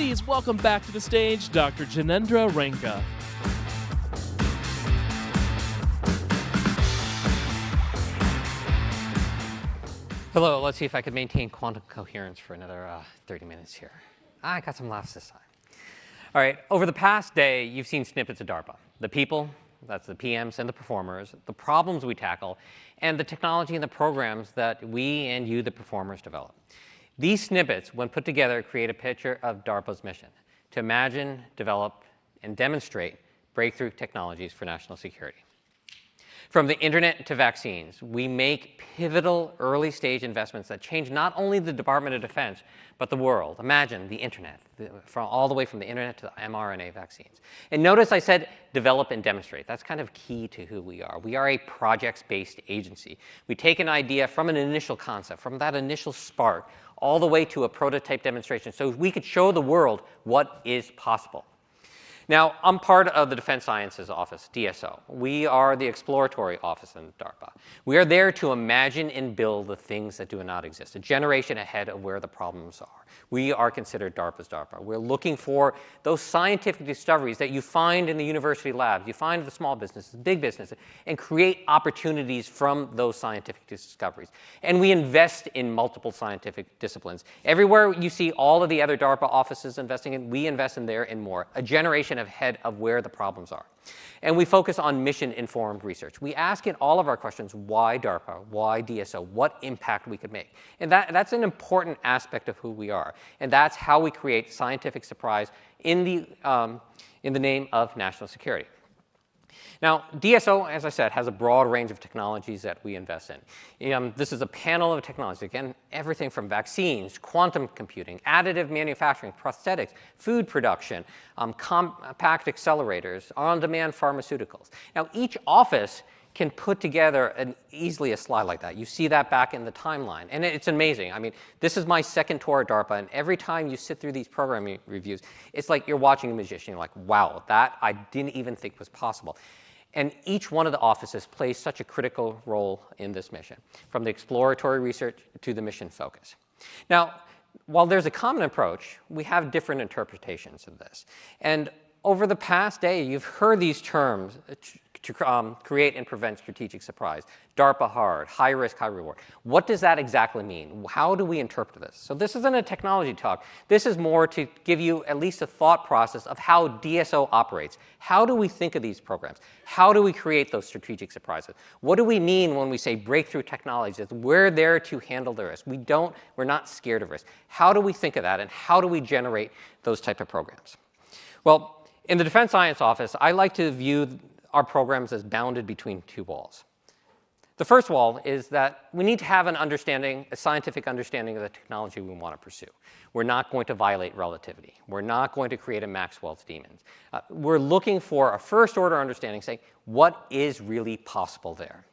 please welcome back to the stage Dr. Janendra Renka. Hello, let's see if I can maintain quantum coherence for another 30 minutes here. I got some laughs this time. All right, over the past day, you've seen snippets of DARPA. The people, that's the PMs and the performers, the problems we tackle, and the technology and the programs that we and you, the performers, develop. These snippets, when put together, create a picture of DARPA's mission: to imagine, develop, and demonstrate breakthrough technologies for national security. From the internet to vaccines, we make pivotal early-stage investments that change not only the Department of Defense, but the world. Imagine the internet, all the way from the internet to the mRNA vaccines. And notice I said develop and demonstrate. That's kind of key to who we are. We are a projects-based agency. We take an idea from an initial concept, from that initial spark, all the way to a prototype demonstration, so we could show the world what is possible. Now, I'm part of the Defense Sciences Office, DSO. We are the exploratory office in DARPA. We are there to imagine and build the things that do not exist, a generation ahead of where the problems are. We are considered DARPA's DARPA. We're looking for those scientific discoveries that you find in the university labs, you find in the small businesses, big businesses, and create opportunities from those scientific discoveries. And we invest in multiple scientific disciplines. Everywhere you see all of the other DARPA offices investing in, we invest in there and more, a generation ahead of where the problems are. And we focus on mission-informed research. We ask in all of our questions, why DARPA? Why DSO? What impact we could make? And that's an important aspect of who we are. And that's how we create scientific surprise in the name of national security. Now, DSO, as I said, has a broad range of technologies that we invest in. This is a panel of technologies. Again, everything from vaccines, quantum computing, additive manufacturing, prosthetics, food production, compact accelerators, on-demand pharmaceuticals. Now, each office can put together easily a slide like that. You see that back in the timeline. And it's amazing. I mean, this is my second tour at DARPA, and every time you sit through these programming reviews, it's like you're watching a magician. You're like, wow, that I didn't even think was possible. And each one of the offices plays such a critical role in this mission, from the exploratory research to the mission focus. Now, while there's a common approach, we have different interpretations of this. And over the past day, you've heard these terms to create and prevent strategic surprise. DARPA hard, high risk, high reward. What does that exactly mean? How do we interpret this? So this isn't a technology talk. This is more to give you at least a thought process of how DSO operates. How do we think of these programs? How do we create those strategic surprises? What do we mean when we say breakthrough technologies? We're there to handle the risk. We're not scared of risk. How do we think of that, and how do we generate those type of programs? Well, in the Defense Science Office, I like to view our programs as bounded between two walls. The first wall is that we need to have a scientific understanding of the technology we want to pursue. We're not going to violate relativity. We're not going to create a Maxwell's demons. We're looking for a first-order understanding, saying, what is really possible there?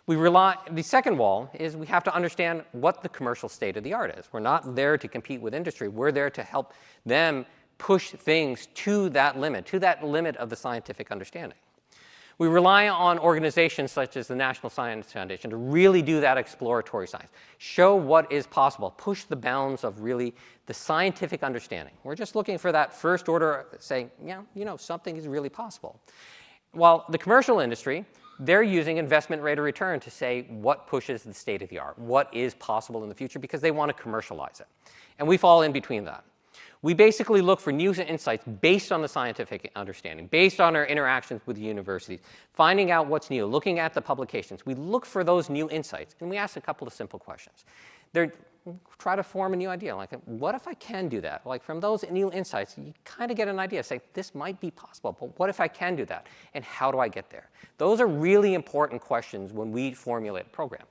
The second wall is we have to understand what the commercial state of the art is. We're not there to compete with industry. We're there to help them push things to that limit of the scientific understanding. We rely on organizations such as the National Science Foundation to really do that exploratory science, show what is possible, push the bounds of really the scientific understanding. We're just looking for that first order saying, yeah, something is really possible. While the commercial industry, they're using investment rate of return to say what pushes the state of the art, what is possible in the future, because they want to commercialize it. And we fall in between that. We basically look for new insights based on the scientific understanding, based on our interactions with the universities, finding out what's new, looking at the publications. We look for those new insights, and we ask a couple of simple questions. Try to form a new idea, like, what if I can do that? Like, from those new insights, you kind of get an idea, say, this might be possible, but what if I can do that? And how do I get there? Those are really important questions when we formulate a program.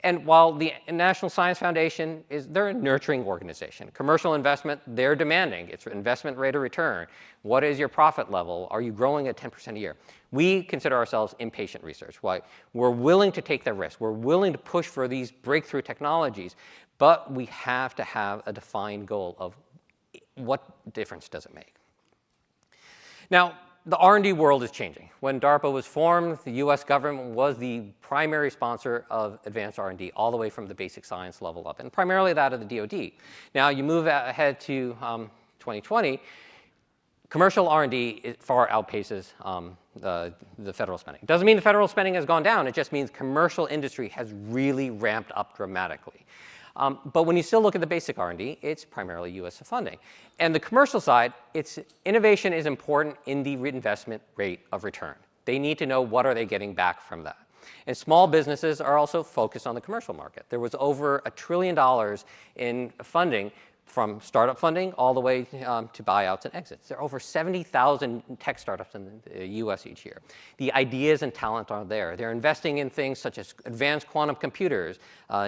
And while the National Science Foundation they're a nurturing organization. Commercial investment, they're demanding. It's investment rate of return. What is your profit level? Are you growing at 10% a year? We consider ourselves impatient research. Why? We're willing to take the risk. We're willing to push for these breakthrough technologies, but we have to have a defined goal of what difference does it make. Now, the R&D world is changing. When DARPA was formed, the US government was the primary sponsor of advanced R&D, all the way from the basic science level up, and primarily that of the DoD. Now, you move ahead to 2020, commercial R&D far outpaces the federal spending. It doesn't mean the federal spending has gone down. It just means commercial industry has really ramped up dramatically. But when you still look at the basic R&D, it's primarily US funding. And the commercial side, innovation is important in the reinvestment rate of return. They need to know what are they getting back from that. And small businesses are also focused on the commercial market. There was over $1 trillion in funding from startup funding all the way to buyouts and exits. There are over 70,000 tech startups in the US each year. The ideas and talent are there. They're investing in things such as advanced quantum computers,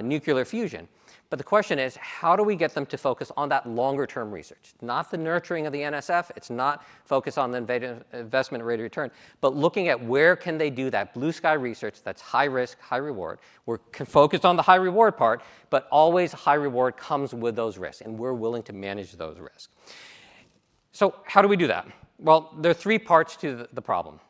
nuclear fusion. But the question is, how do we get them to focus on that longer-term research? Not the nurturing of the NSF. It's not focus on the investment rate of return, but looking at where can they do that blue sky research that's high risk, high reward. We're focused on the high reward part, but always high reward comes with those risks, and we're willing to manage those risks. So how do we do that? Well, there are three parts to the problem.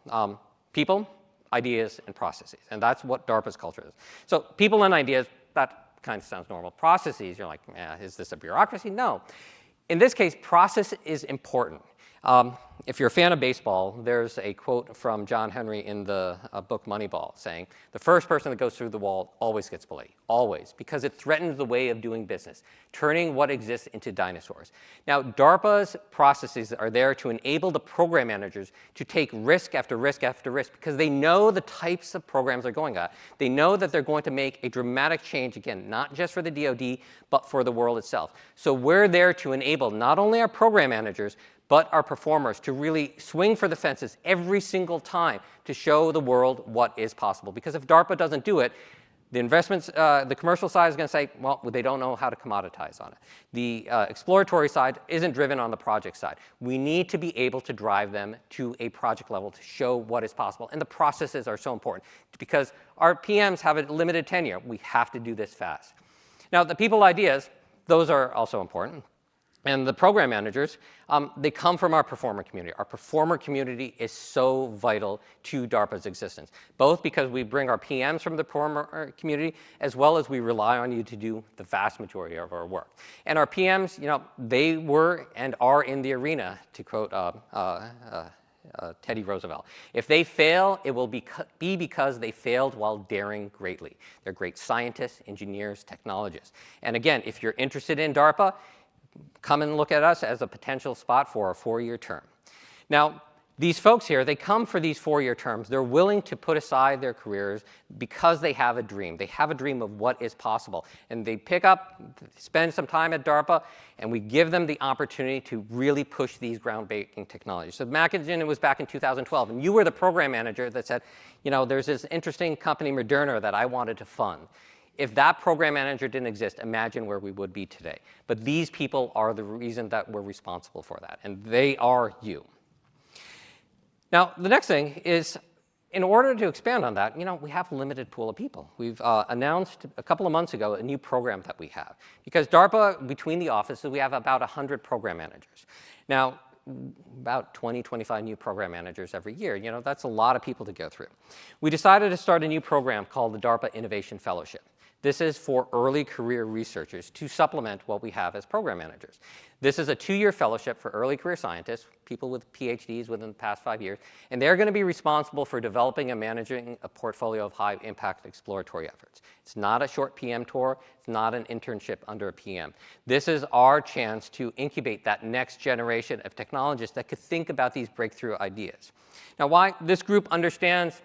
People, ideas, and processes. And that's what DARPA's culture is. So people and ideas, that kind of sounds normal. Processes, you're like, is this a bureaucracy? No. In this case, process is important. If you're a fan of baseball, there's a quote from John Henry in the book Moneyball saying, the first person that goes through the wall always gets bullied, always, because it threatens the way of doing business, turning what exists into dinosaurs. Now, DARPA's processes are there to enable the program managers to take risk after risk after risk because they know the types of programs they're going at. They know that they're going to make a dramatic change, again, not just for the DoD, but for the world itself. So we're there to enable not only our program managers, but our performers to really swing for the fences every single time to show the world what is possible. Because if DARPA doesn't do it, the investments, the commercial side is going to say, well, they don't know how to commoditize on it. The exploratory side isn't driven on the project side. We need to be able to drive them to a project level to show what is possible. And the processes are so important because our PMs have a limited tenure. We have to do this fast. Now, the people ideas, those are also important. And the program managers, they come from our performer community. Our performer community is so vital to DARPA's existence, both because we bring our PMs from the performer community, as well as we rely on you to do the vast majority of our work. And our PMs, they were and are in the arena, to quote Teddy Roosevelt. If they fail, it will be because they failed while daring greatly. They're great scientists, engineers, technologists. And again, if you're interested in DARPA, come and look at us as a potential spot for a 4-year term. Now, these folks here, they come for these 4-year terms. They're willing to put aside their careers because they have a dream. They have a dream of what is possible. And they pick up, spend some time at DARPA, and we give them the opportunity to really push these groundbreaking technologies. So imagine it was back in 2012, and you were the program manager that said, there's this interesting company, Moderna, that I wanted to fund. If that program manager didn't exist, imagine where we would be today. But these people are the reason that we're responsible for that, and they are you. Now, the next thing is, in order to expand on that, we have a limited pool of people. We've announced a couple of months ago a new program that we have. Because DARPA, between the offices, we have about 100 program managers. Now, about 20, 25 new program managers every year. That's a lot of people to go through. We decided to start a new program called the DARPA Innovation Fellowship. This is for early career researchers to supplement what we have as program managers. This is a 2-year fellowship for early career scientists, people with PhDs within the past 5 years, and they're going to be responsible for developing and managing a portfolio of high-impact exploratory efforts. It's not a short PM tour. It's not an internship under a PM. This is our chance to incubate that next generation of technologists that could think about these breakthrough ideas. Now, why this group understands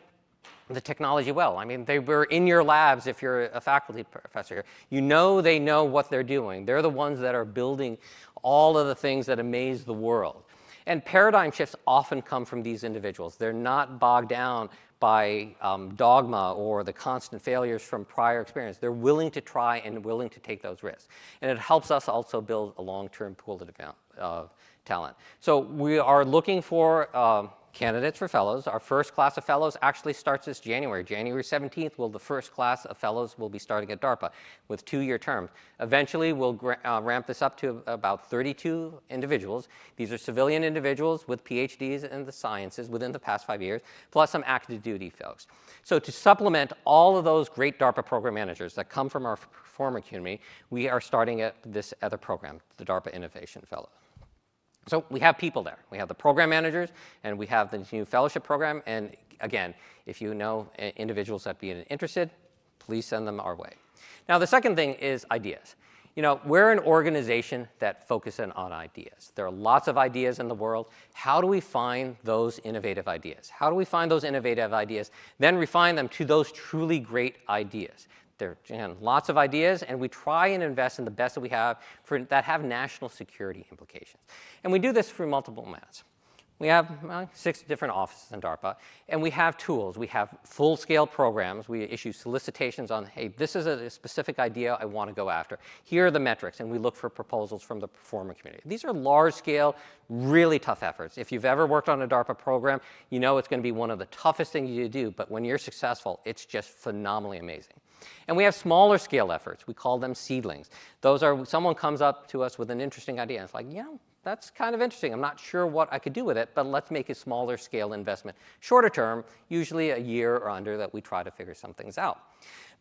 the technology well. I mean, they were in your labs if you're a faculty professor here. They know what they're doing. They're the ones that are building all of the things that amaze the world. And paradigm shifts often come from these individuals. They're not bogged down by dogma or the constant failures from prior experience. They're willing to try and willing to take those risks. And it helps us also build a long-term pool of talent. So we are looking for candidates for fellows. Our first class of fellows actually starts this January. January 17th, the first class of fellows will be starting at DARPA with 2-year terms. Eventually, we'll ramp this up to about 32 individuals. These are civilian individuals with PhDs in the sciences within the past 5 years, plus some active duty folks. So to supplement all of those great DARPA program managers that come from our performer community, we are starting at this other program, the DARPA Innovation Fellow. So we have people there. We have the program managers, and we have the new fellowship program. And again, if you know individuals that be interested, please send them our way. Now, the second thing is ideas. You know, we're an organization that focuses on ideas. There are lots of ideas in the world. How do we find those innovative ideas? How do we find those innovative ideas, then refine them to those truly great ideas? There are lots of ideas, and we try and invest in the best that we have that have national security implications. And we do this through multiple methods. We have 6 different offices in DARPA, and we have tools. We have full-scale programs. We issue solicitations on, hey, this is a specific idea I want to go after. Here are the metrics, and we look for proposals from the performer community. These are large-scale, really tough efforts. If you've ever worked on a DARPA program, you know it's going to be one of the toughest things you do, but when you're successful, it's just phenomenally amazing. And we have smaller scale efforts. We call them seedlings. Those are, someone comes up to us with an interesting idea. It's like, yeah, that's kind of interesting. I'm not sure what I could do with it, but let's make a smaller scale investment. Shorter term, usually a year or under, that we try to figure some things out.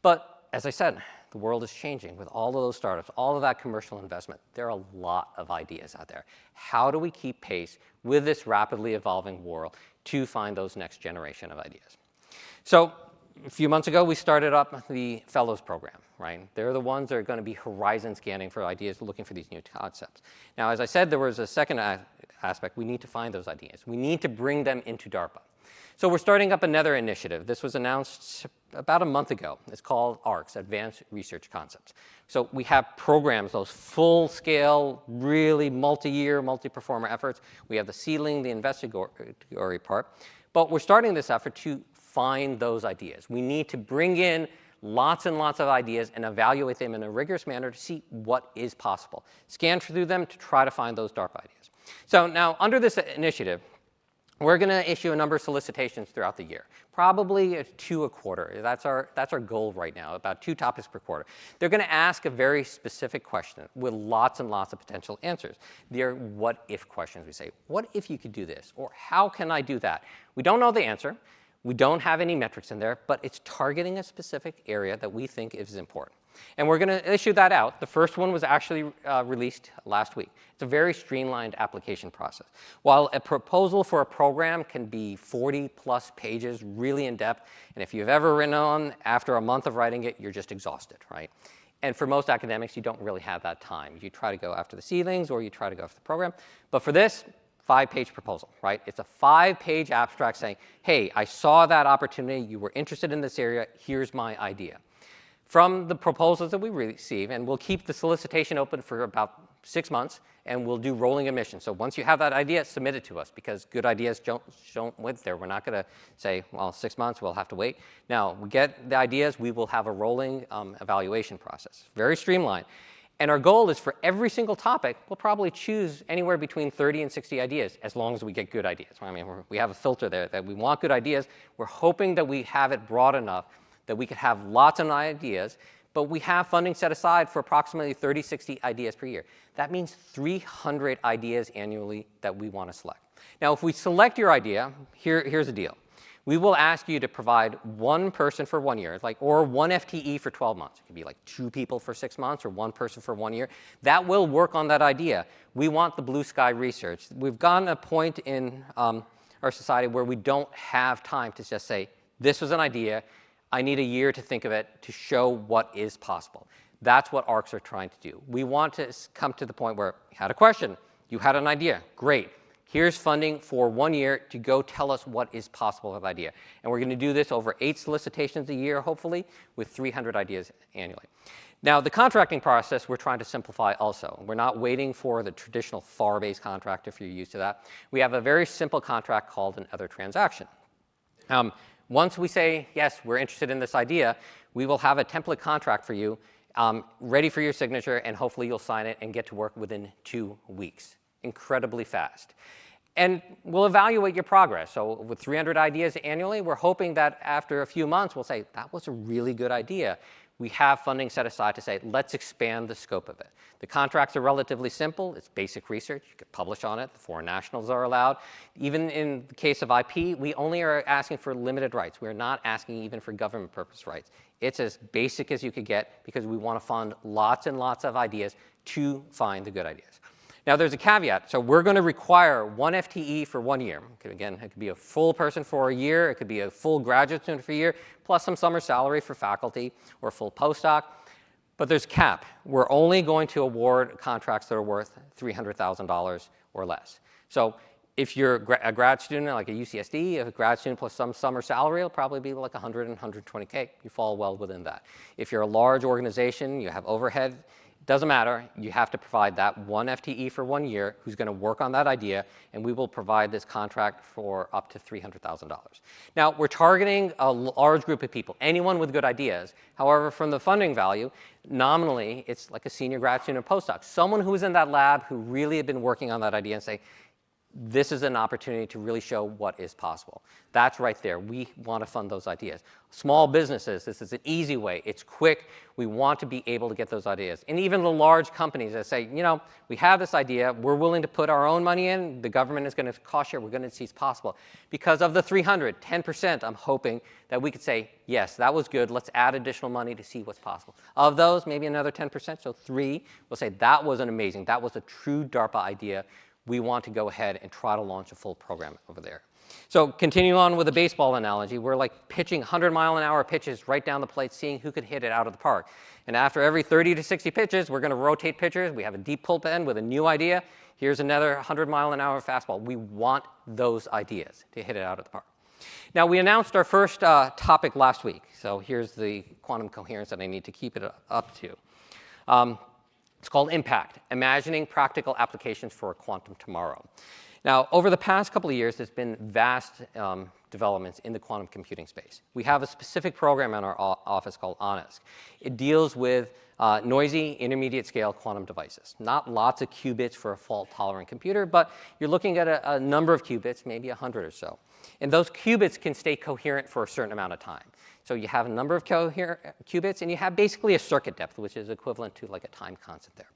But as I said, the world is changing with all of those startups, all of that commercial investment. There are a lot of ideas out there. How do we keep pace with this rapidly evolving world to find those next generation of ideas? So a few months ago, we started up the Fellows Program, right? They're the ones that are going to be horizon scanning for ideas, looking for these new concepts. Now, as I said, there was a second aspect. We need to find those ideas. We need to bring them into DARPA. So we're starting up another initiative. This was announced about a month ago. It's called ARCs, Advanced Research Concepts. So we have programs, those full-scale, really multi-year, multi-performer efforts. We have the seedling, the investigatory part. But we're starting this effort to find those ideas. We need to bring in lots and lots of ideas and evaluate them in a rigorous manner to see what is possible. Scan through them to try to find those DARPA ideas. So now, under this initiative, we're going to issue a number of solicitations throughout the year, probably 2 a quarter. That's our goal right now, about 2 topics per quarter. They're going to ask a very specific question with lots and lots of potential answers. They're what-if questions. We say, what if you could do this? Or how can I do that? We don't know the answer. We don't have any metrics in there, but it's targeting a specific area that we think is important. And we're going to issue that out. The first one was actually released last week. It's a very streamlined application process. While a proposal for a program can be 40+ pages, really in-depth, and if you've ever written on after a month of writing it, you're just exhausted, right? And for most academics, you don't really have that time. You try to go after the seedlings or you try to go after the program. But for this, 5-page proposal, right? It's a 5-page abstract saying, hey, I saw that opportunity. You were interested in this area. Here's my idea. From the proposals that we receive, and we'll keep the solicitation open for about 6 months, and we'll do rolling admission. So once you have that idea, submit it to us, because good ideas don't wait there. We're not going to say, well, 6 months, we'll have to wait. Now, we get the ideas, we will have a rolling evaluation process. Very streamlined. And our goal is for every single topic, we'll probably choose anywhere between 30 and 60 ideas, as long as we get good ideas. I mean, we have a filter there that we want good ideas. We're hoping that we have it broad enough that we could have lots of ideas, but we have funding set aside for approximately 30, 60 ideas per year. That means 300 ideas annually that we want to select. Now, if we select your idea, here's the deal. We will ask you to provide 1 person for 1 year, or 1 FTE for 12 months. It could be like 2 people for 6 months or 1 person for 1 year. That will work on that idea. We want the blue sky research. We've gotten a point in our society where we don't have time to just say, this was an idea. I need a year to think of it to show what is possible. That's what ARCs are trying to do. We want to come to the point where you had a question, you had an idea, great. Here's funding for 1 year to go tell us what is possible with the idea. And we're going to do this over 8 solicitations a year, hopefully, with 300 ideas annually. Now, the contracting process, we're trying to simplify also. We're not waiting for the traditional FAR-based contract, if you're used to that. We have a very simple contract called an other transaction. Once we say, yes, we're interested in this idea, we will have a template contract for you ready for your signature, and hopefully you'll sign it and get to work within 2 weeks. Incredibly fast. And we'll evaluate your progress. So with 300 ideas annually, we're hoping that after a few months, we'll say, that was a really good idea. We have funding set aside to say, let's expand the scope of it. The contracts are relatively simple. It's basic research. You could publish on it. The foreign nationals are allowed. Even in the case of IP, we only are asking for limited rights. We're not asking even for government purpose rights. It's as basic as you could get because we want to fund lots and lots of ideas to find the good ideas. Now, there's a caveat. So we're going to require 1 FTE for 1 year. Again, it could be a full person for a year. It could be a full graduate student for a year, plus some summer salary for faculty or a full postdoc. But there's a cap. We're only going to award contracts that are worth $300,000 or less. So if you're a grad student like a UCSD, a grad student plus some summer salary, it'll probably be like 100 and 120K. You fall well within that. If you're a large organization, you have overhead, doesn't matter. You have to provide that 1 FTE for 1 year who's going to work on that idea, and we will provide this contract for up to $300,000. Now, we're targeting a large group of people, anyone with good ideas. However, from the funding value, nominally, it's like a senior grad student or postdoc, someone who is in that lab who really had been working on that idea and say, this is an opportunity to really show what is possible. That's right there. We want to fund those ideas. Small businesses, this is an easy way. It's quick. We want to be able to get those ideas. And even the large companies that say, you know, we have this idea. We're willing to put our own money in. The government is going to cost share. We're going to see it's possible. Because of the 300, 10%, I'm hoping that we could say, yes, that was good. Let's add additional money to see what's possible. Of those, maybe another 10%, so 3, we'll say that was an amazing. That was a true DARPA idea. We want to go ahead and try to launch a full program over there. So continue on with the baseball analogy. We're like pitching 100-mile-an-hour pitches right down the plate, seeing who could hit it out of the park. And after every 30 to 60 pitches, we're going to rotate pitchers. We have a deep bullpen with a new idea. Here's another 100-mile-an-hour fastball. We want those ideas to hit it out of the park. Now, we announced our first topic last week. So here's the quantum coherence that I need to keep it up to. It's called Impact, Imagining Practical Applications for a Quantum Tomorrow. Now, over the past couple of years, there's been vast developments in the quantum computing space. We have a specific program in our office called ONISC. It deals with noisy, intermediate-scale quantum devices. Not lots of qubits for a fault-tolerant computer, but you're looking at a number of qubits, maybe 100 or so. And those qubits can stay coherent for a certain amount of time. So you have a number of qubits, and you have basically a circuit depth, which is equivalent to like a time constant there.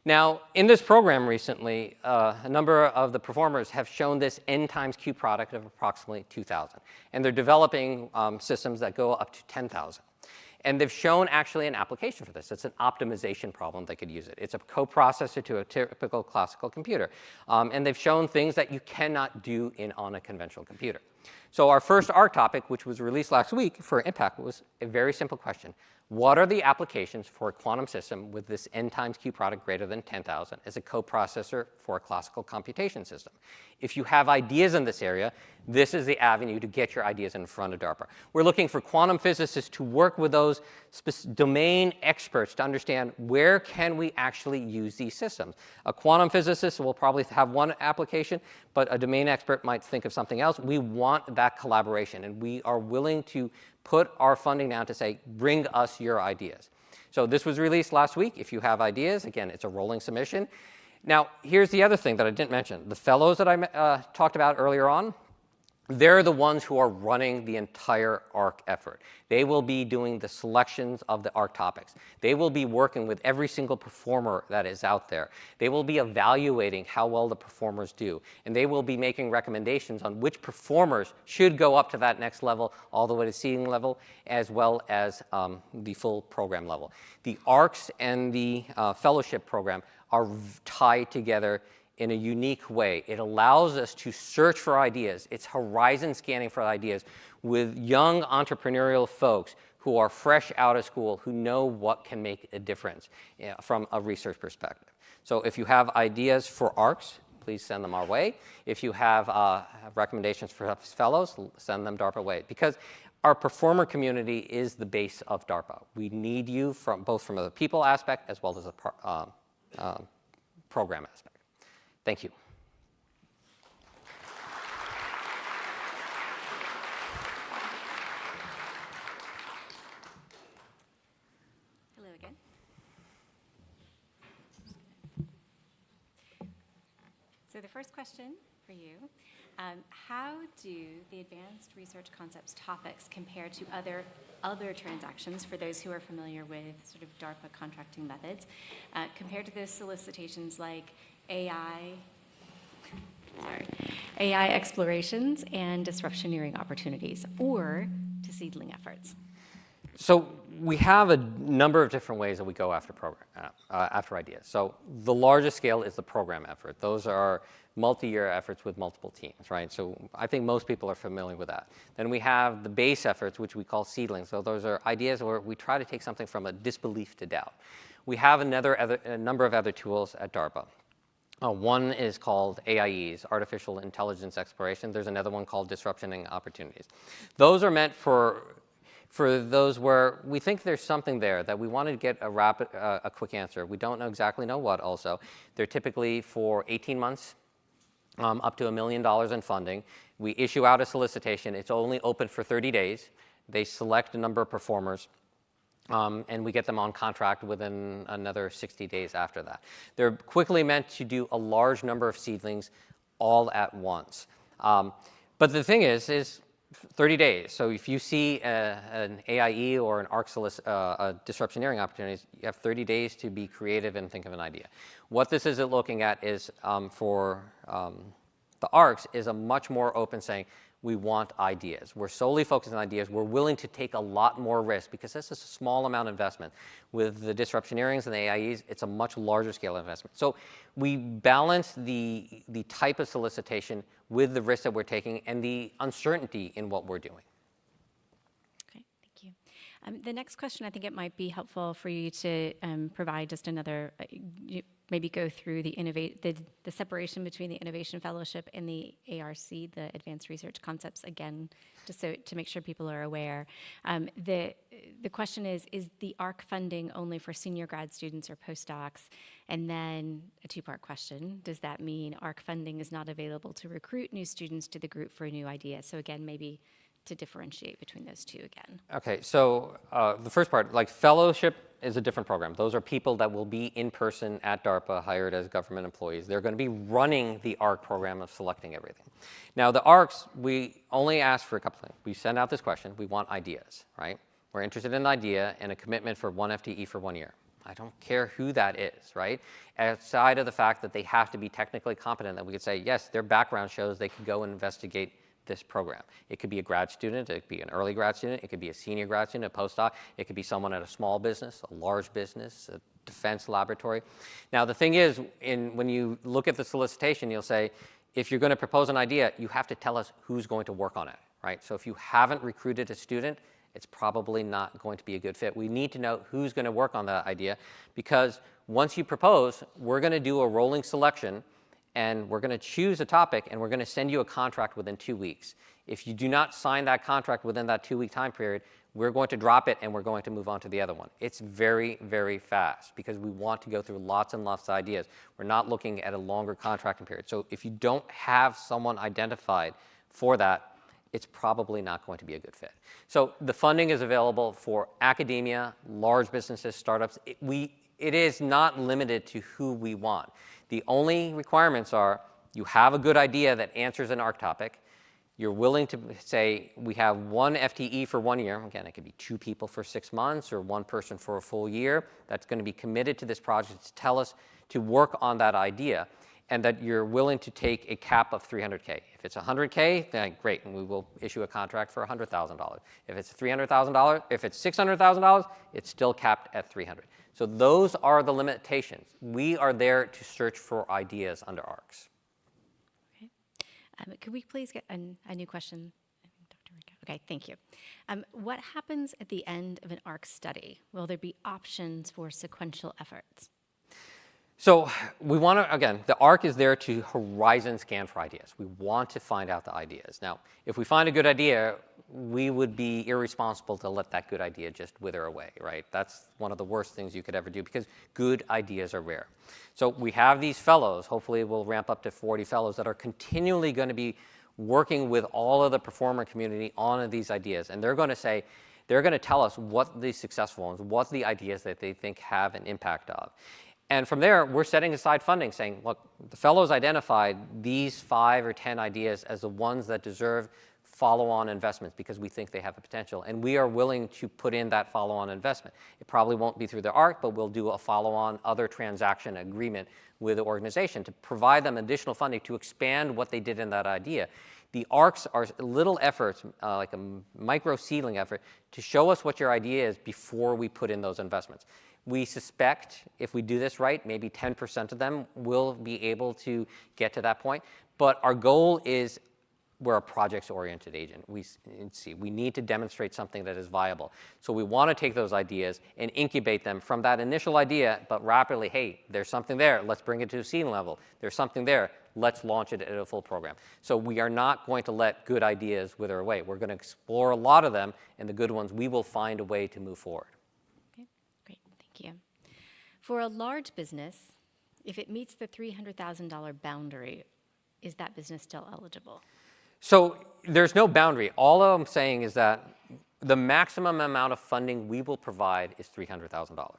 Now, in this program recently, a number of the performers have shown this n times q product of approximately 2,000. And they're developing systems that go up to 10,000. And they've shown actually an application for this. It's an optimization problem they could use it. It's a coprocessor to a typical classical computer. And they've shown things that you cannot do on a conventional computer. So our first ARC topic, which was released last week for Impact, was a very simple question. What are the applications for a quantum system with this n times q product greater than 10,000 as a coprocessor for a classical computation system? If you have ideas in this area, this is the avenue to get your ideas in front of DARPA. We're looking for quantum physicists to work with those domain experts to understand where can we actually use these systems. A quantum physicist will probably have one application, but a domain expert might think of something else. We want that collaboration, and we are willing to put our funding down to say, bring us your ideas. So this was released last week. If you have ideas, again, it's a rolling submission. Now, here's the other thing that I didn't mention. The fellows that I talked about earlier on, they're the ones who are running the entire ARC effort. They will be doing the selections of the ARC topics. They will be working with every single performer that is out there. They will be evaluating how well the performers do. And they will be making recommendations on which performers should go up to that next level, all the way to seeding level, as well as the full program level. The ARCs and the fellowship program are tied together in a unique way. It allows us to search for ideas. It's horizon scanning for ideas with young entrepreneurial folks who are fresh out of school, who know what can make a difference from a research perspective. So if you have ideas for ARCs, please send them our way. If you have recommendations for fellows, send them DARPA way. Because our performer community is the base of DARPA. We need you both from a people aspect as well as a program aspect. Thank you. Hello again. So the first question for you, how do the advanced research concepts topics compare to other transactions for those who are familiar with sort of DARPA contracting methods, compared to the solicitations like AI explorations and disruptioneering opportunities, or to seedling efforts? So we have a number of different ways that we go after after ideas. So the largest scale is the program effort. Those are multi-year efforts with multiple teams, right? So I think most people are familiar with that. Then we have the base efforts, which we call seedlings. So those are ideas where we try to take something from a disbelief to doubt. We have a number of other tools at DARPA. One is called AIEs, Artificial Intelligence Exploration. There's another one called Disruptioning Opportunities. Those are meant for those where we think there's something there that we want to get a quick answer. We don't exactly know what also. They're typically for 18 months, up to $1 million in funding. We issue out a solicitation. It's only open for 30 days. They select a number of performers. And we get them on contract within another 60 days after that. They're quickly meant to do a large number of seedlings all at once. But the thing is 30 days. So if you see an AIE or an ARC disruptioneering opportunities, you have 30 days to be creative and think of an idea. What this is looking at is for the ARCs is a much more open saying, we want ideas. We're solely focused on ideas. We're willing to take a lot more risk because this is a small amount of investment. With the disruptioneerings and the AIEs, it's a much larger scale investment. So we balance the type of solicitation with the risk that we're taking and the uncertainty in what we're doing. Okay, thank you. The next question, I think it might be helpful for you to provide just another, maybe go through the separation between the Innovation Fellowship and the ARC, the Advanced Research Concepts, again, just so to make sure people are aware. The question is the ARC funding only for senior grad students or postdocs? And then a two-part question, does that mean ARC funding is not available to recruit new students to the group for a new idea? So again, maybe to differentiate between those two again. Okay, so the first part, like fellowship is a different program. Those are people that will be in person at DARPA, hired as government employees. They're going to be running the ARC program of selecting everything. Now the ARCs, we only ask for a couple things. We send out this question, we want ideas, right? We're interested in an idea and a commitment for 1 FTE for 1 year. I don't care who that is, right? Outside of the fact that they have to be technically competent, that we could say, yes, their background shows they could go and investigate this program. It could be a grad student, it could be an early grad student, it could be a senior grad student, a postdoc, it could be someone at a small business, a large business, a defense laboratory. Now the thing is, when you look at the solicitation, you'll say, if you're going to propose an idea, you have to tell us who's going to work on it, right? So if you haven't recruited a student, it's probably not going to be a good fit. We need to know who's going to work on that idea, because once you propose, we're going to do a rolling selection and we're going to choose a topic, and we're going to send you a contract within 2 weeks. If you do not sign that contract within that 2-week time period, we're going to drop it, and we're going to move on to the other one. It's very, very fast, because we want to go through lots and lots of ideas. We're not looking at a longer contracting period. So if you don't have someone identified for that, it's probably not going to be a good fit. So the funding is available for academia, large businesses, startups. It is not limited to who we want. The only requirements are you have a good idea that answers an ARC topic. You're willing to say we have 1 FTE for 1 year. Again, it could be 2 people for 6 months or 1 person for a full year that's going to be committed to this project to tell us to work on that idea, and that you're willing to take a cap of $300K. If it's $100K, then great, and we will issue a contract for $100,000. If it's $300,000, if it's $600,000, it's still capped at $300. So those are the limitations. We are there to search for ideas under ARCs. Okay. Could we please get a new question? Dr. Rico. Okay, thank you. What happens at the end of an ARC study? Will there be options for sequential efforts? So we want to, again, the ARC is there to horizon scan for ideas. We want to find out the ideas. Now, if we find a good idea, we would be irresponsible to let that good idea just wither away, right? That's one of the worst things you could ever do, because good ideas are rare. So we have these fellows, hopefully we'll ramp up to 40 fellows, that are continually going to be working with all of the performer community on these ideas. And they're going to say, they're going to tell us what the successful ones, what the ideas that they think have an impact of. And from there, we're setting aside funding, saying, look, the fellows identified these 5 or 10 ideas as the ones that deserve follow-on investments because we think they have a potential. And we are willing to put in that follow-on investment. It probably won't be through the ARC, but we'll do a follow-on other transaction agreement with the organization to provide them additional funding to expand what they did in that idea. The ARCs are little efforts, like a micro seedling effort, to show us what your idea is before we put in those investments. We suspect if we do this right, maybe 10% of them will be able to get to that point. But our goal is we're a projects-oriented agent. We need to demonstrate something that is viable. So we want to take those ideas and incubate them from that initial idea, but rapidly, hey, there's something there. Let's bring it to a seed level. There's something there. Let's launch it at a full program. So we are not going to let good ideas wither away. We're going to explore a lot of them, and the good ones, we will find a way to move forward. Okay, great, thank you. For a large business, if it meets the $300,000 boundary, is that business still eligible? So there's no boundary. All I'm saying is that the maximum amount of funding we will provide is $300,000.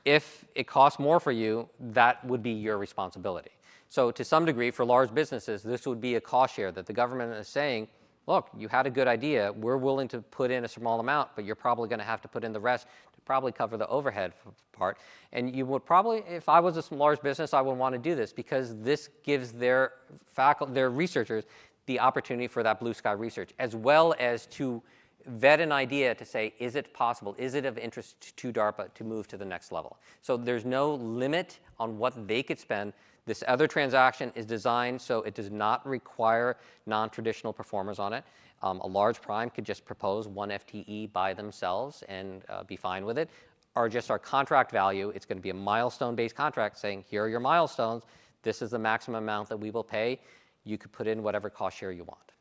If it costs more for you, that would be your responsibility. So to some degree, for large businesses, this would be a cost share that the government is saying, look, you had a good idea. We're willing to put in a small amount, but you're probably going to have to put in the rest to probably cover the overhead part. And you would probably, if I was a large business, I would want to do this because this gives their researchers the opportunity for that blue sky research, as well as to vet an idea to say, is it possible? Is it of interest to DARPA to move to the next level? So there's no limit on what they could spend. This other transaction is designed so it does not require non-traditional performers on it. A large prime could just propose one FTE by themselves and be fine with it. Or just our contract value, it's going to be a milestone-based contract saying, here are your milestones. This is the maximum amount that we will pay. You could put in whatever cost share you want.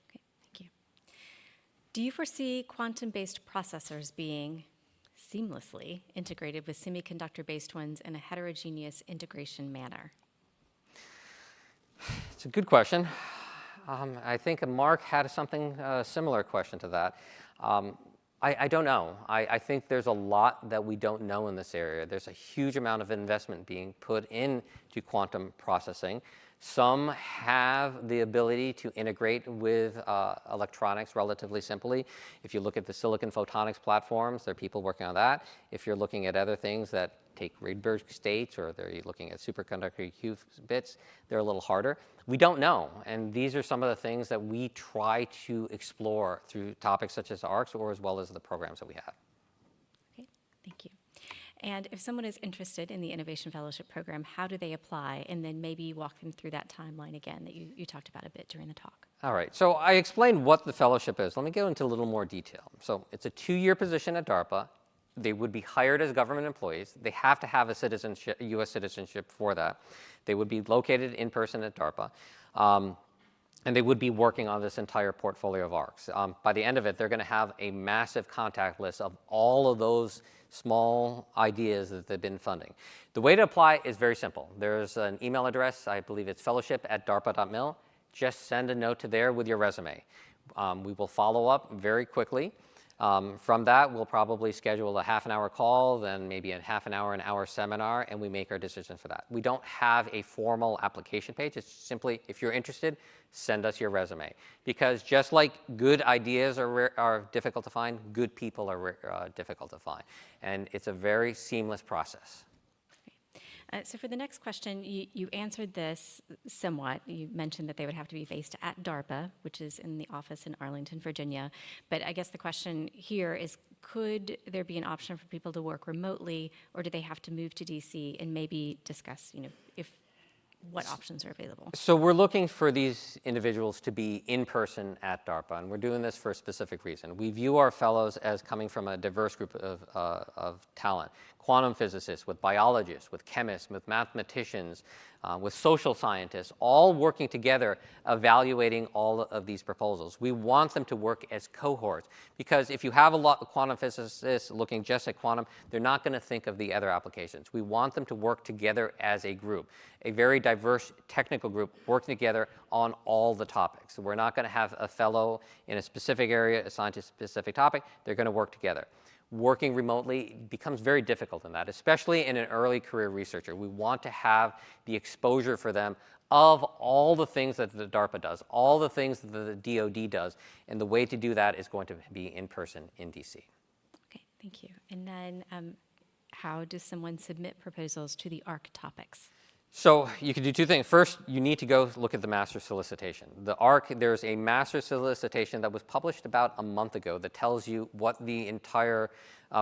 Okay, thank you. Do you foresee quantum-based processors being seamlessly integrated with semiconductor-based ones in a heterogeneous integration manner? It's a good question. I think Mark had something similar question to that. I don't know. I think there's a lot that we don't know in this area. There's a huge amount of investment being put into quantum processing. Some have the ability to integrate with electronics relatively simply. If you look at the silicon photonics platforms, there are people working on that. If you're looking at other things that take Rydberg states or they're looking at superconductor qubits, they're a little harder. We don't know, and these are some of the things that we try to explore through topics such as ARCs or as well as the programs that we have. Okay, thank you. And if someone is interested in the Innovation Fellowship Program, how do they apply? And then maybe walk them through that timeline again that you talked about a bit during the talk. All right, so I explained what the fellowship is. Let me go into a little more detail. So it's a 2-year position at DARPA. They would be hired as government employees. They have to have a citizenship, U.S. citizenship for that. They would be located in person at DARPA. And they would be working on this entire portfolio of ARCs. By the end of it, they're going to have a massive contact list of all of those small ideas that they've been funding. The way to apply is very simple. There's an email address. I believe it's fellowship@darpa.mil. Just send a note to there with your resume. We will follow up very quickly. From that, we'll probably schedule a half-an-hour call, then maybe a half-an-hour, an hour seminar, and we make our decision for that. We don't have a formal application page. It's simply, if you're interested, send us your resume. Because just like good ideas are difficult to find, good people are difficult to find. And it's a very seamless process. So for the next question, you answered this somewhat. You mentioned that they would have to be based at DARPA, which is in the office in Arlington, Virginia. But I guess the question here is, could there be an option for people to work remotely, or do they have to move to DC and maybe discuss, what options are available? So we're looking for these individuals to be in person at DARPA, and we're doing this for a specific reason. We view our fellows as coming from a diverse group of talent. Quantum physicists, with biologists, with chemists, with mathematicians, with social scientists, all working together, evaluating all of these proposals. We want them to work as cohorts, because if you have a lot of quantum physicists looking just at quantum, they're not going to think of the other applications. We want them to work together as a group, a very diverse technical group working together on all the topics. So we're not going to have a fellow in a specific area assigned to a specific topic. They're going to work together. Working remotely becomes very difficult in that, especially in an early career researcher. We want to have the exposure for them of all the things that the DARPA does, all the things that the DoD does, and the way to do that is going to be in person in DC. Okay, thank you. And then how does someone submit proposals to the ARC topics? So you can do two things. First, you need to go look at the master solicitation. The ARC, there's a master solicitation that was published about a month ago that tells you what the entire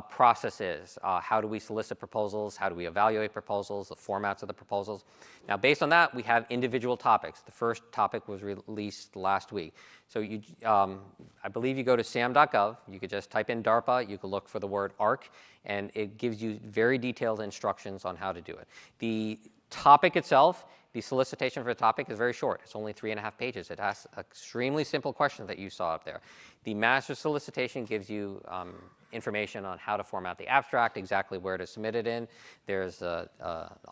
process is. How do we solicit proposals? How do we evaluate proposals? The formats of the proposals. Now, based on that, we have individual topics. The first topic was released last week. So you, I believe you go to sam.gov. You could just type in DARPA. You could look for the word ARC, and it gives you very detailed instructions on how to do it. The topic itself, the solicitation for the topic is very short. It's only 3.5 pages. It asks extremely simple questions that you saw up there. The master solicitation gives you information on how to format the abstract, exactly where to submit it in. There's an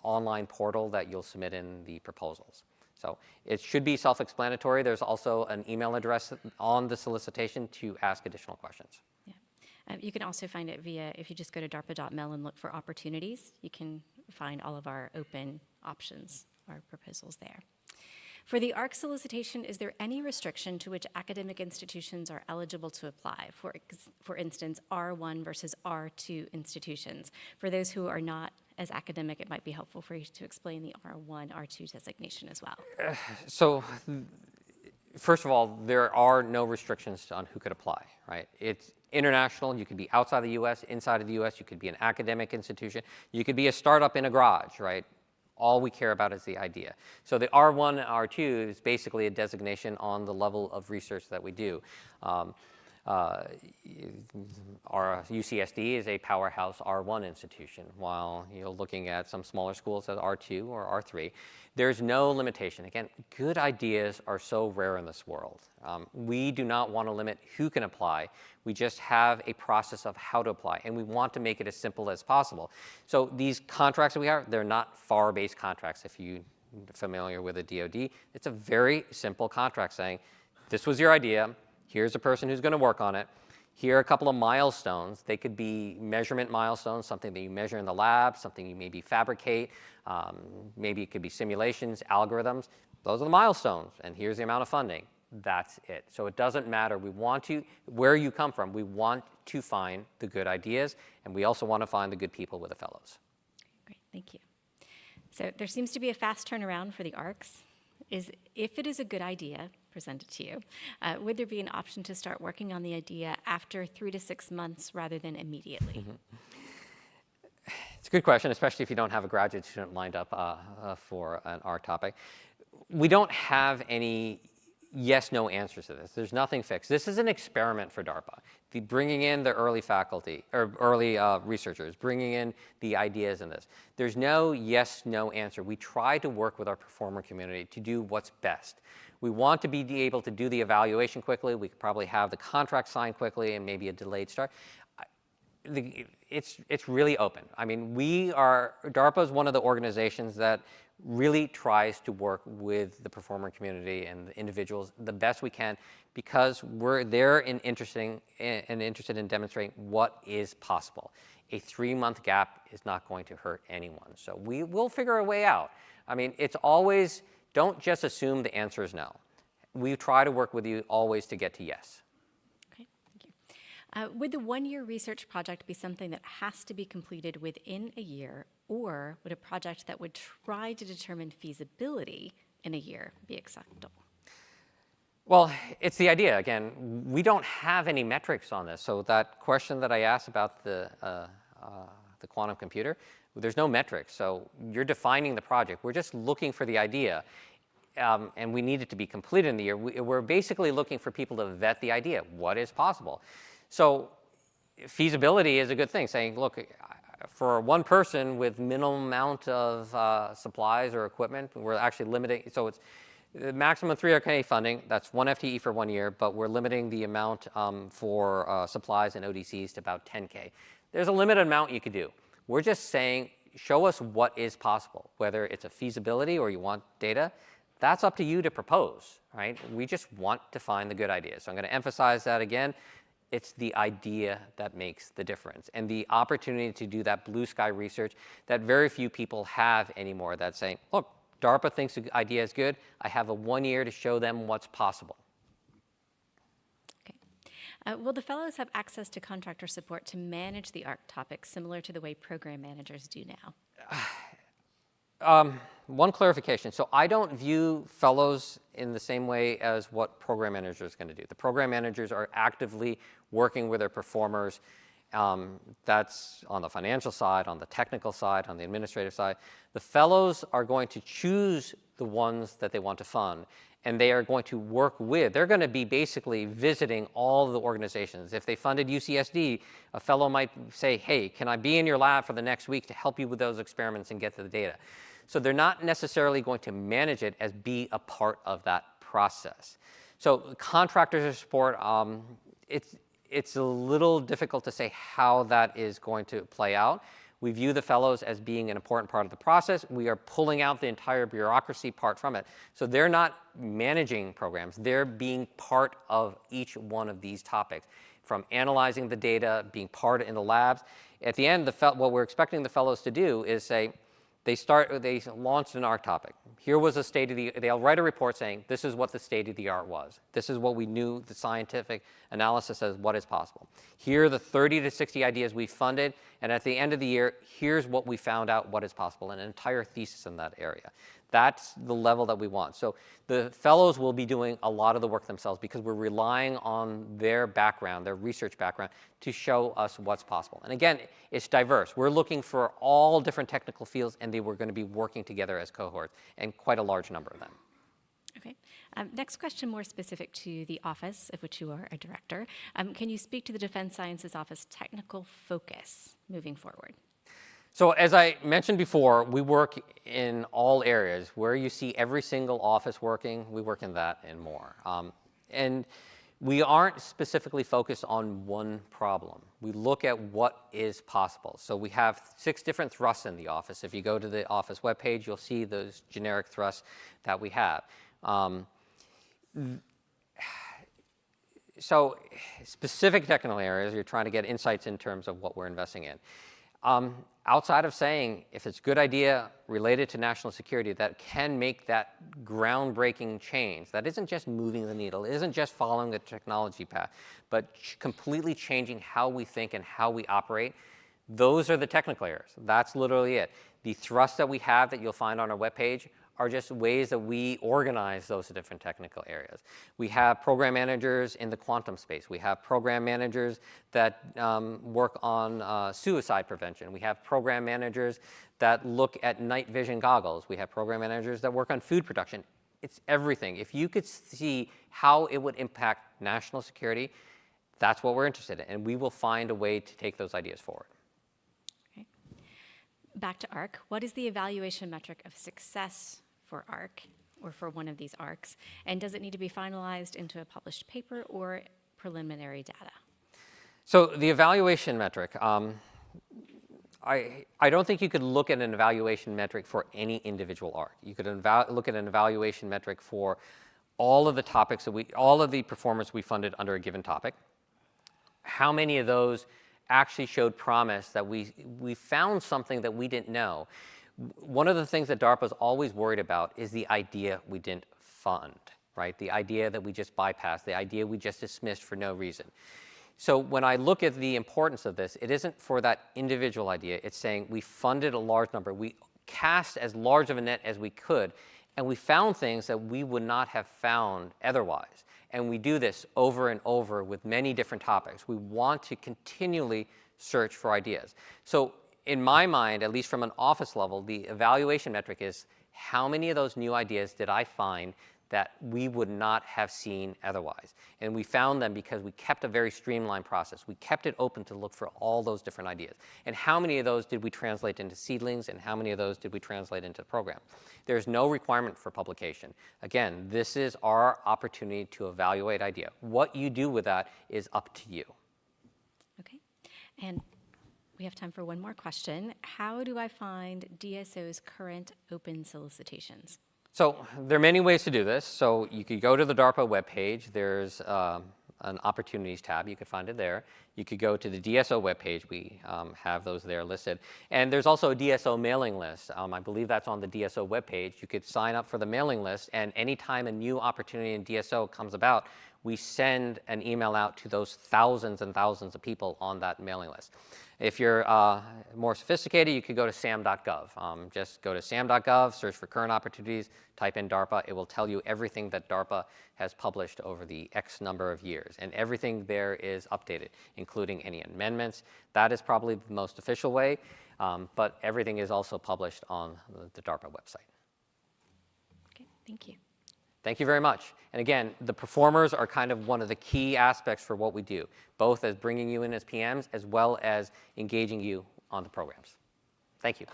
online portal that you'll submit in the proposals. So it should be self-explanatory. There's also an email address on the solicitation to ask additional questions. Yeah. You can also find it via, if you just go to darpa.mil and look for opportunities, you can find all of our open options, our proposals there. For the ARC solicitation, is there any restriction to which academic institutions are eligible to apply? For instance, R1 versus R2 institutions. For those who are not as academic, it might be helpful for you to explain the R1, R2 designation as well. So first of all, there are no restrictions on who could apply, right? It's international. You could be outside the US, inside of the US. You could be an academic institution. You could be a startup in a garage, right? All we care about is the idea. So the R1 and R2 is basically a designation on the level of research that we do. Our UCSD is a powerhouse R1 institution, while you're looking at some smaller schools at R2 or R3. There's no limitation. Again, good ideas are so rare in this world. We do not want to limit who can apply. We just have a process of how to apply, and we want to make it as simple as possible. So these contracts that we have, they're not FAR-based contracts. If you're familiar with a DoD, it's a very simple contract saying, this was your idea, here's a person who's going to work on it, here are a couple of milestones. They could be measurement milestones, something that you measure in the lab, something you maybe fabricate, maybe it could be simulations, algorithms. Those are the milestones, and here's the amount of funding. That's it. So it doesn't matter. We want to, where you come from, we want to find the good ideas, and we also want to find the good people with the fellows. Great, thank you. So there seems to be a fast turnaround for the ARCs. If it is a good idea presented to you, would there be an option to start working on the idea after 3 to 6 months rather than immediately? Mm-hmm. It's a good question, especially if you don't have a graduate student lined up for an ARC topic. We don't have any yes/no answers to this. There's nothing fixed. This is an experiment for DARPA. Bringing in the early faculty, or early researchers, bringing in the ideas in this. There's no yes/no answer. We try to work with our performer community to do what's best. We want to be able to do the evaluation quickly. We could probably have the contract signed quickly and maybe a delayed start. It's really open. I mean, DARPA is one of the organizations that really tries to work with the performer community and the individuals the best we can, because we're there and interested in demonstrating what is possible. A 3-month gap is not going to hurt anyone. So we will figure a way out. I mean, it's always, don't just assume the answer is no. We try to work with you always to get to yes. Okay, thank you. Would the 1-year research project be something that has to be completed within a year, or would a project that would try to determine feasibility in a year be acceptable? Well, it's the idea. Again, we don't have any metrics on this. So that question that I asked about the quantum computer, there's no metrics. So you're defining the project. We're just looking for the idea. And we need it to be completed in the year. We're basically looking for people to vet the idea. What is possible? So feasibility is a good thing, saying, look, for one person with minimum amount of supplies or equipment, we're actually limiting. So it's the maximum 300K funding. That's 1 FTE for 1 year, but we're limiting the amount for supplies and ODCs to about 10K. There's a limited amount you could do. We're just saying, show us what is possible, whether it's a feasibility or you want data. That's up to you to propose, right? We just want to find the good ideas. So I'm going to emphasize that again. It's the idea that makes the difference, and the opportunity to do that blue sky research that very few people have anymore, that's saying, look, DARPA thinks the idea is good. I have a 1 year to show them what's possible. Okay. Will the fellows have access to contractor support to manage the ARC topics similar to the way program managers do now? One clarification. So I don't view fellows in the same way as what program managers are going to do. The program managers are actively working with their performers. That's on the financial side, on the technical side, on the administrative side. The fellows are going to choose the ones that they want to fund, and they are going to work with. They're going to be basically visiting all the organizations. If they funded UCSD, a fellow might say, hey, can I be in your lab for the next week to help you with those experiments and get to the data? So they're not necessarily going to manage it as be a part of that process. So contractors support, it's a little difficult to say how that is going to play out. We view the fellows as being an important part of the process. We are pulling out the entire bureaucracy part from it. So they're not managing programs. They're being part of each one of these topics, from analyzing the data, being part in the labs. At the end, what we're expecting the fellows to do is say, they launched an art topic. Here was a state of the, they'll write a report saying, this is what the state of the art was. This is what we knew, the scientific analysis says what is possible. Here are the 30 to 60 ideas we funded, and at the end of the year, here's what we found out what is possible, an entire thesis in that area. That's the level that we want. So the fellows will be doing a lot of the work themselves because we're relying on their background, their research background, to show us what's possible. And again, it's diverse. We're looking for all different technical fields, and they were going to be working together as cohorts, and quite a large number of them. Okay. Next question, more specific to the office of which you are a director. Can you speak to the Defense Sciences Office technical focus moving forward? So as I mentioned before, we work in all areas. Where you see every single office working, we work in that and more. And we aren't specifically focused on one problem. We look at what is possible. So we have 6 different thrusts in the office. If you go to the office webpage, you'll see those generic thrusts that we have. So specific technical areas, you're trying to get insights in terms of what we're investing in. Outside of saying if it's a good idea related to national security that can make that groundbreaking change, that isn't just moving the needle, it isn't just following the technology path, but completely changing how we think and how we operate, those are the technical areas. That's literally it. The thrusts that we have that you'll find on our webpage are just ways that we organize those different technical areas. We have program managers in the quantum space. We have program managers that work on suicide prevention. We have program managers that look at night vision goggles. We have program managers that work on food production. It's everything. If you could see how it would impact national security, that's what we're interested in, and we will find a way to take those ideas forward. Okay. Back to ARC. What is the evaluation metric of success for ARC, or for one of these ARCs? And does it need to be finalized into a published paper or preliminary data? So the evaluation metric, I don't think you could look at an evaluation metric for any individual ARC. You could look at an evaluation metric for all of the topics that all of the performance we funded under a given topic. How many of those actually showed promise that we found something that we didn't know? One of the things that DARPA is always worried about is the idea we didn't fund, right? The idea that we just bypassed, the idea we just dismissed for no reason. So when I look at the importance of this, it isn't for that individual idea. It's saying we funded a large number. We cast as large of a net as we could, and we found things that we would not have found otherwise. And we do this over and over with many different topics. We want to continually search for ideas. So in my mind, at least from an office level, the evaluation metric is how many of those new ideas did I find that we would not have seen otherwise? And we found them because we kept a very streamlined process. We kept it open to look for all those different ideas. And how many of those did we translate into seedlings, and how many of those did we translate into the program? There's no requirement for publication. Again, this is our opportunity to evaluate idea. What you do with that is up to you. Okay. And we have time for one more question. How do I find DSO's current open solicitations? So there are many ways to do this. So you could go to the DARPA webpage. There's an opportunities tab. You could find it there. You could go to the DSO webpage. We have those there listed. And there's also a DSO mailing list. I believe that's on the DSO webpage. You could sign up for the mailing list, and anytime a new opportunity in DSO comes about, we send an email out to those thousands and thousands of people on that mailing list. If you're more sophisticated, you could go to sam.gov. Just go to sam.gov, search for current opportunities, type in DARPA. It will tell you everything that DARPA has published over the X number of years. And everything there is updated, including any amendments. That is probably the most official way, but everything is also published on the DARPA website. Okay, thank you. Thank you very much. And again, the performers are kind of one of the key aspects for what we do, both as bringing you in as PMs as well as engaging you on the programs. Thank you.